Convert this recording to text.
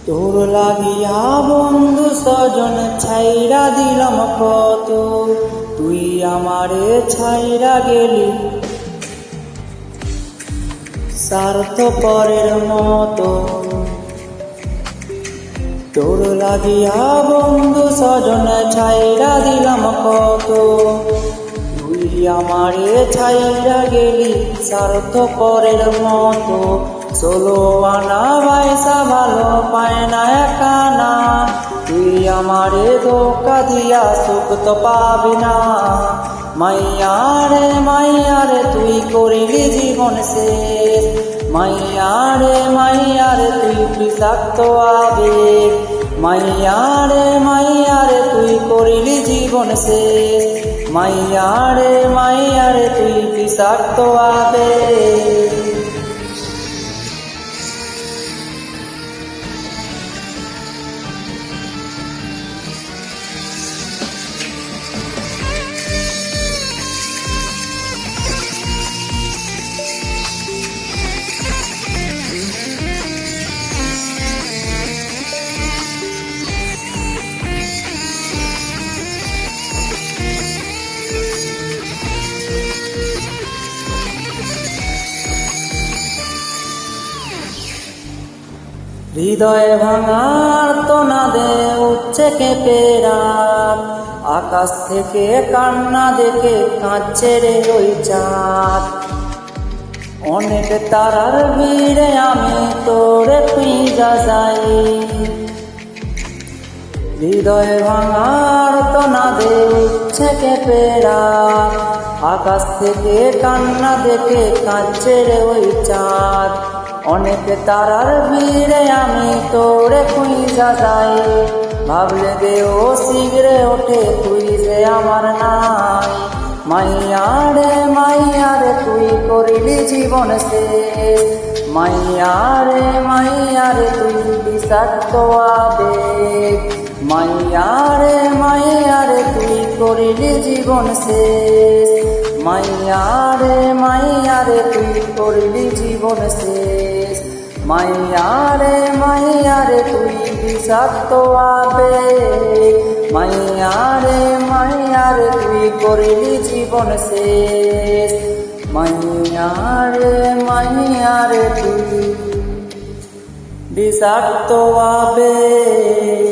তোর লাগিয়া বন্ধু স্বজন ছাইরা দিলাম কত, তুই আমারে ছাইরা গেলি স্বার্থপরের মতো। তোর লাগিয়া বন্ধু স্বজন ছাইরা দিলাম কত, তুই আমারে ছাইরা গেলি স্বার্থপরের মতো। 16 আনা পয়সা ভালো পায় না একানা, তুই আমারে ধোকা দিয়া সুখ তো পাবি না। মাইয়ারে তুই করিলি জীবন শেষ, মাইয়ারে তুই বিষাক্ত আবেগ। মাইয়ারে তুই করিলি জীবন শেষ, মাইয়ারে তুই বিষাক্ত আবেগ। হৃদয় ভাঙার তোনাদে উঠছে কেঁপে রাত, আকাশ থেকে কান্না দেখে কাঁদছে রে ওই চাঁদ। অনেক তারার ভিড়ে আমি তোরে খুঁজা যাই, হৃদয় ভাঙার তোনাদে উঠছে কেঁপে রাত, আকাশ থেকে কান্না দেখে কাঁদছে রে ওই চাঁদ। অনেক তারার ভিড়ে আমি তোরে খুঁজা যাই, ভাবলে দেও শিগরে ওঠে তুই যে আমার নাই। মাইয়ারে তুই করিলি জীবন শেষ, মাইয়ারে তুই বিষাক্ত আবেগ। মাইয়ারে তুই করিলি জীবন শেষ, মাইয়ারে তুই করিলি জীবন শেষ। মাইয়ারে তুই বিষাক্ত আবেগ। মাইয়ারে তুই করিলি জীবন শেষ, মাইয়ারে তুই বিষাক্ত আবেগ।